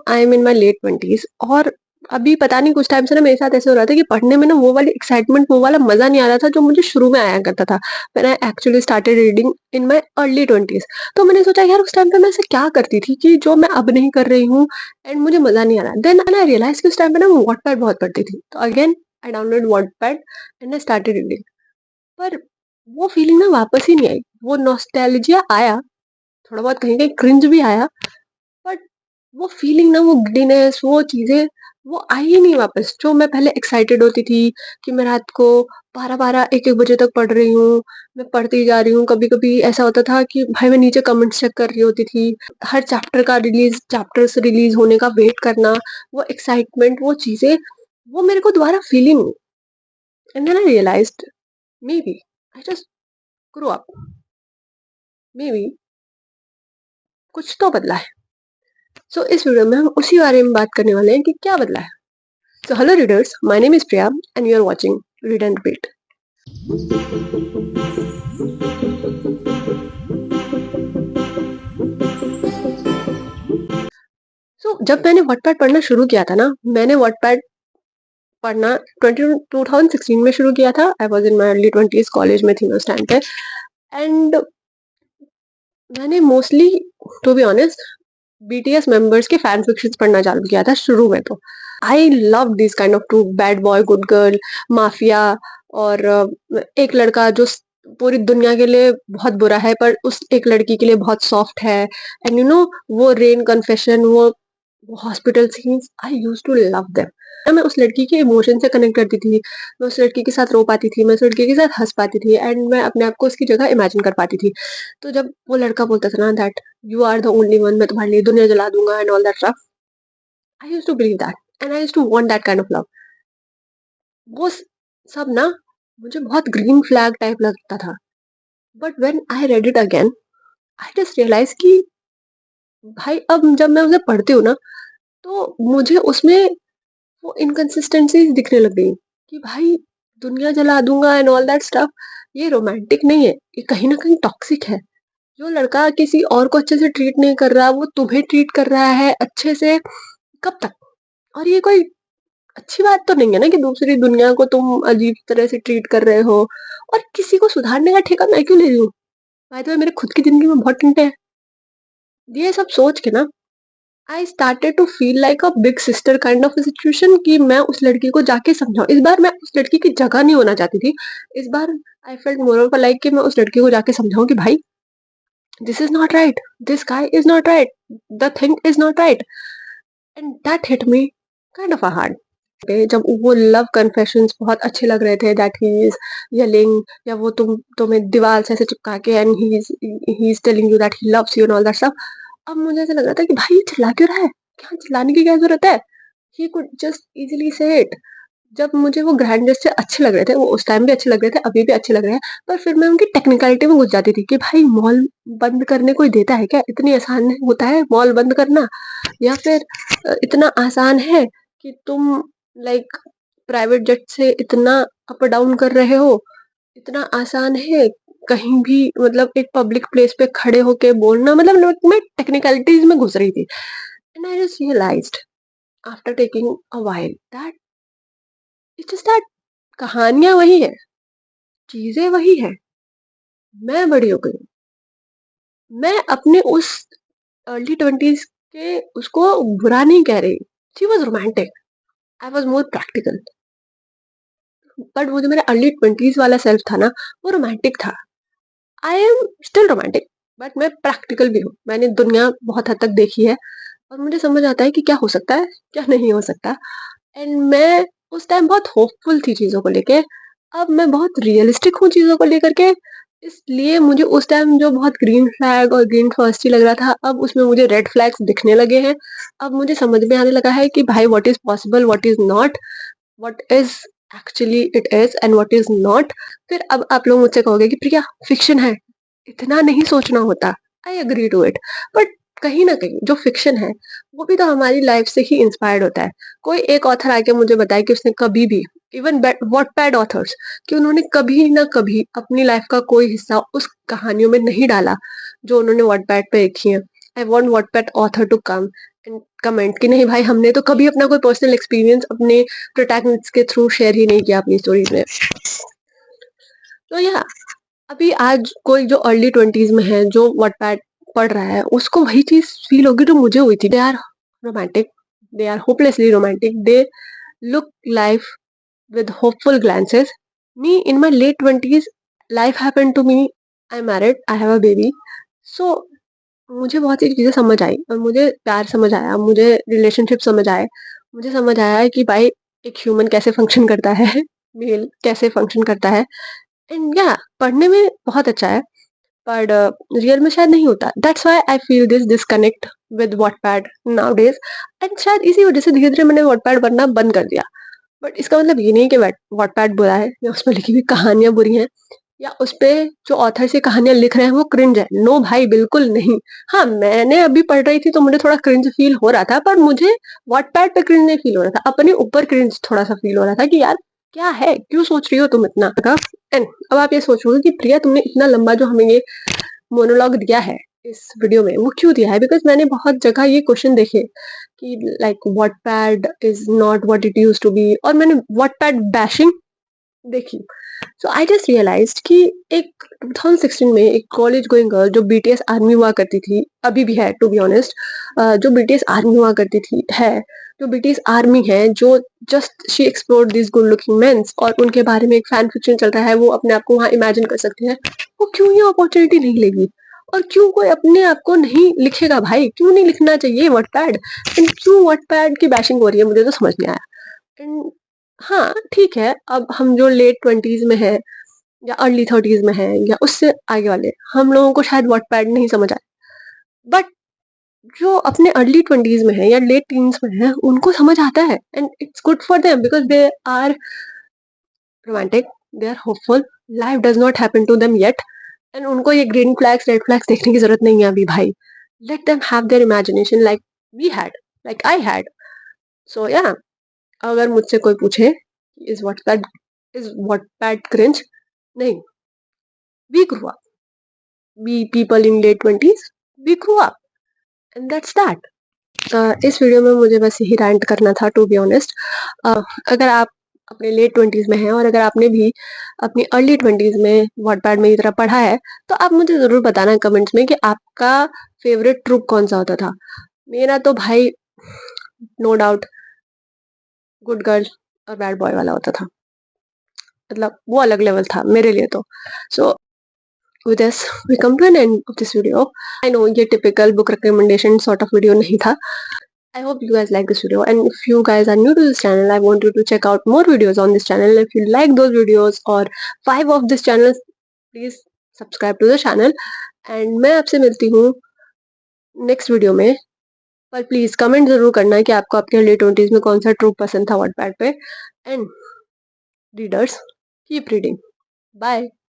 I am in my late 20s। और अभी पता नहीं कुछ टाइम से ना मेरे साथ ऐसे हो रहा था कि पढ़ने में ना वो वाली एक्साइटमेंट, वो वाला मजा नहीं आ रहा था जो मुझे शुरू में आया करता था। When I actually started reading in my early 20s। तो मैंने सोचा यार उस टाइम पे मैं ऐसे क्या करती थी कि जो मैं अब नहीं कर रही हूँ, एंड मुझे मजा नहीं आ रहा। देन आई रियलाइज कि उस टाइम पे ना मैं वॉटपैड बहुत पढ़ती थी, तो again I download Wattpad and I started reading. पर वो फीलिंग ना वापस ही नहीं आई। वो नॉस्टैल्जिया आया, थोड़ा बहुत कहीं कहीं क्रिंज भी आया, बट वो फीलिंग ना, वो ग्रीनेस, वो चीजें वो आई ही नहीं वापस। जो मैं पहले एक्साइटेड होती थी कि मैं रात को 12-12 1-1 बजे तक पढ़ रही हूँ, मैं पढ़ती जा रही हूँ। कभी कभी ऐसा होता था कि भाई मैं नीचे कमेंट्स चेक कर रही होती थी, हर चैप्टर्स रिलीज होने का वेट करना, वो एक्साइटमेंट, वो चीजें, वो मेरे को दोबारा feeling. And then I realised maybe I just grow up, maybe कुछ तो बदला है। सो इस वीडियो में हम उसी बारे में बात करने वाले हैं कि क्या बदला है। So hello readers, my name is Priya and you are watching Read and Repeat. जब मैंने वॉटपैड पढ़ना शुरू किया था ना, मैंने वॉटपैड पढ़ना 2016 में शुरू किया था। I was in my early 20s, college में थी मैं उस टाइम पे। एंड मैंने mostly, to be honest, BTS members के फैन फिक्शंस पढ़ना चालू किया था शुरू में। तो I love this kind of to, bad boy good girl, mafia, और एक लड़का जो पूरी दुनिया के लिए बहुत बुरा है पर उस एक लड़की के लिए बहुत सॉफ्ट है। एंड यू नो, वो रेन कन्फेशन, वो hospital scenes, I use to love them. मैं उस लड़की के इमोशन से कनेक्ट करती थी, मैं उस लड़की के साथ रो पाती थी, मैं उस लड़की के साथ हंस पाती थी, एंड मैं अपने आप को उसकी जगह इमेजिन कर पाती थी। तो जब वो लड़का बोलता था ना that you are the only one, मैं तुम्हारे लिए दुनिया जला दूंगा and all that stuff, I used to believe that and I used to want that kind of love. वो सब ना मुझे बहुत ग्रीन फ्लैग टाइप लगता था। But when I read it again, I just realise कि भाई अब जब मैं उसे पढ़ती हूँ ना, तो मुझे उसमें वो इनकंसिस्टेंसीज दिखने लग गई कि भाई दुनिया जला दूंगा एंड ऑल दैट स्टफ, ये रोमांटिक नहीं है, ये कहीं ना कहीं टॉक्सिक है। जो लड़का किसी और को अच्छे से ट्रीट नहीं कर रहा, वो तुम्हें ट्रीट कर रहा है अच्छे से, कब तक? और ये कोई अच्छी बात तो नहीं है ना कि दूसरी दुनिया को तुम अजीब तरह से ट्रीट कर रहे हो। और किसी को सुधारने का ठेका मैं क्यों ले रही हूँ? बाय द वे मेरे खुद की जिंदगी में बहुत टंटे हैं। ये सब सोच के ना, I started to feel like a big sister kind of situation, कि मैं उस लड़की को जाके समझाऊं। इस बार मैं उस लड़की की जगह नहीं होना चाहती थी। इस बार I felt more of like कि मैं उस लड़की को जाके समझाऊं कि भाई this is not right, this guy is not right, the thing is not right. And that hit me kind of a hard पे, जब वो लव कन्फेशंस बहुत अच्छे लग रहे थे, दैट ही इज येलिंग, या वो तुम्हें दीवार से ऐसे चिपका के and he is telling you that he loves you and all that stuff. अब मुझे ऐसा लग रहा था कि भाई ये चिल्ला क्यों रहा है, क्या चिल्लाने की क्या जरूरत है, ही कुड जस्ट इजीली से इट। जब मुझे वो ग्रैंड जेस्चर अच्छे लग रहे थे, वो उस टाइम भी अच्छे लग रहे थे, अभी भी अच्छे लग रहे हैं, पर फिर मैं उनकी टेक्निकलिटी में घुस जाती थी कि भाई मॉल बंद करने कोई देता है क्या? इतनी आसान होता है मॉल बंद करना? या फिर इतना आसान है कि तुम लाइक प्राइवेट जेट से इतना अप डाउन कर रहे हो? इतना आसान है कहीं भी, मतलब एक पब्लिक प्लेस पे खड़े होके बोलना? मतलब मैं टेक्निकलिटीज में घुस रही थी। And I just realised after taking a while that it's just that कहानियां वही है, चीजें वही है, मैं बड़ी हो गई। मैं अपने उस अर्ली 20s के उसको बुरा नहीं कह रही, she was romantic, I was more practical. But वो जो मेरा अर्ली 20s वाला सेल्फ था ना, वो रोमांटिक था। I am still romantic, but मैं प्रैक्टिकल भी हूँ। मैंने दुनिया बहुत हद तक देखी है और मुझे समझ आता है कि क्या हो सकता है, क्या नहीं हो सकता। एंड मैं उस टाइम बहुत होपफुल थी चीजों को लेके, अब मैं बहुत रियलिस्टिक हूँ चीजों को लेकर के। इसलिए मुझे उस टाइम जो बहुत ग्रीन फ्लैग और ग्रीन फर्स्टी लग रहा था, अब उसमें मुझे रेड फ्लैग्स दिखने लगे हैं। अब मुझे समझ में आने लगा है कि भाई what is possible, what is not, what is actually it is and what is not. फिर अब आप लोग मुझसे कहोगे कि प्रिया फिक्शन है, इतना नहीं सोचना होता। I agree to it, but कहीं ना कहीं जो फिक्शन है वो भी तो हमारी लाइफ से ही इंस्पायर्ड होता है। कोई एक ऑथर आके मुझे बताए कि उसने कभी भी, इवन वॉटपैड ऑथर्स, कि उन्होंने कभी ना कभी अपनी लाइफ का कोई हिस्सा उस कहानियों में नहीं डाला जो उन्होंने वॉटपैड पे लिखी है। I want Wattpad author to come comment कि नहीं भाई हमने तो कभी अपना कोई पर्सनल एक्सपीरियंस अपने प्रोटैगनिस्ट के थ्रू शेयर ही नहीं किया अपनी स्टोरीज में। तो या अभी आज कोई जो अर्ली 20s में है जो वॉटपैड पढ़ रहा है उसको वही चीज फील होगी जो मुझे हुई थी। They are romantic, they are hopelessly romantic, they look life with hopeful glances. Me in my late 20s, life happened to me. I'm married, I have a baby. So मुझे बहुत सी चीज़ें समझ आई और मुझे प्यार समझ आया, मुझे रिलेशनशिप समझ आए, मुझे समझ आया है कि भाई एक ह्यूमन कैसे फंक्शन करता है, मेल कैसे फंक्शन करता है। एंड या पढ़ने में बहुत अच्छा है पर रियल में शायद नहीं होता। That's why I feel this disconnect with Wattpad nowadays. And शायद इसी वजह से धीरे धीरे मैंने वॉटपैड पढ़ना बंद कर दिया। बट इसका मतलब ये नहीं कि वॉटपैड बुरा है या उसमें लिखी हुई कहानियां बुरी हैं या उसपे जो ऑथर से कहानियां लिख रहे हैं वो क्रिंज है। नो भाई बिल्कुल नहीं। हाँ मैंने अभी पढ़ रही थी तो मुझे थोड़ा क्रिंज फील हो रहा था पर मुझे वॉटपैड पे क्रिंज नहीं फील हो रहा था, अपने ऊपर क्रिंज थोड़ा सा फील हो रहा था कि यार क्या है, क्यों सोच रही हो तुम इतना। एंड अब आप ये सोचोगे कि प्रिया तुमने इतना लंबा जो हमें ये मोनोलॉग दिया है इस वीडियो में वो क्यों दिया है, बिकॉज मैंने बहुत जगह ये क्वेश्चन देखे कि like Wattpad is not what it used to be और मैंने वॉटपैड बैशिंग देखी। सो आई जस्ट रियलाइज्ड कि एक 2016 में एक कॉलेज गोइंग गर्ल जो बीटीएस आर्मी हुआ करती थी, अभी भी है टू बी ऑनेस्ट, जो बीटीएस आर्मी हुआ करती थी है, जो बीटीएस आर्मी है, जो just she explored this good looking mens और उनके बारे में एक फैन फिक्शन चल रहा है, वो अपने आप को वहां इमेजिन कर सकती है। वो क्यों ये अपॉर्चुनिटी नहीं लेगी और क्यों कोई अपने आप को नहीं लिखेगा भाई, क्यों नहीं लिखना चाहिए वॉटपैड। एंड क्यों वॉटपैड की बैशिंग हो रही है मुझे तो समझ नहीं आया। एंड हाँ ठीक है, अब हम जो लेट 20s में है या अर्ली 30s में है या उससे आगे वाले हम लोगों को शायद वॉटपैड नहीं समझ आए, बट जो अपने अर्ली 20s में है या लेट टीन्स में है उनको समझ आता है and it's good for them because they are romantic, they are hopeful, life does not happen to them yet. And उनको ये ग्रीन फ्लैग्स रेड फ्लैग्स देखने की जरूरत नहीं है अभी भाई। Let them have their imagination like we had, like I had. So या अगर मुझसे कोई पूछे इज वॉटपैड क्रिंज, नहीं, we grow up, we people in late 20s, we grow up and that's that. इस वीडियो में मुझे बस यही रैंट करना था टू बी ऑनेस्ट। अगर आप अपने लेट 20s में हैं और अगर आपने भी अपनी अर्ली 20s में वॉटपैड मेरी तरह पढ़ा है तो आप मुझे जरूर बताना कमेंट्स में कि आपका फेवरेट ट्रूप कौन सा होता था। मेरा तो भाई नो डाउट गुड गर्ल और बैड बॉय वाला होता था, मतलब वो अलग लेवल था मेरे लिए तो। सो with this we come to an end of this video. I know ये typical book recommendation sort of video नहीं था। I hope you guys like this video, and if you guys are new to this channel I want you to check out more videos on this channel. If you like those videos or 5 of this channel please subscribe to the channel and मैं आपसे मिलती हूँ next video में। पर please comment जरूर करना कि आपको आपके अर्ली 20s में कौन सा ट्रूप पसंद था वॉटपैड पे। And readers keep reading, bye.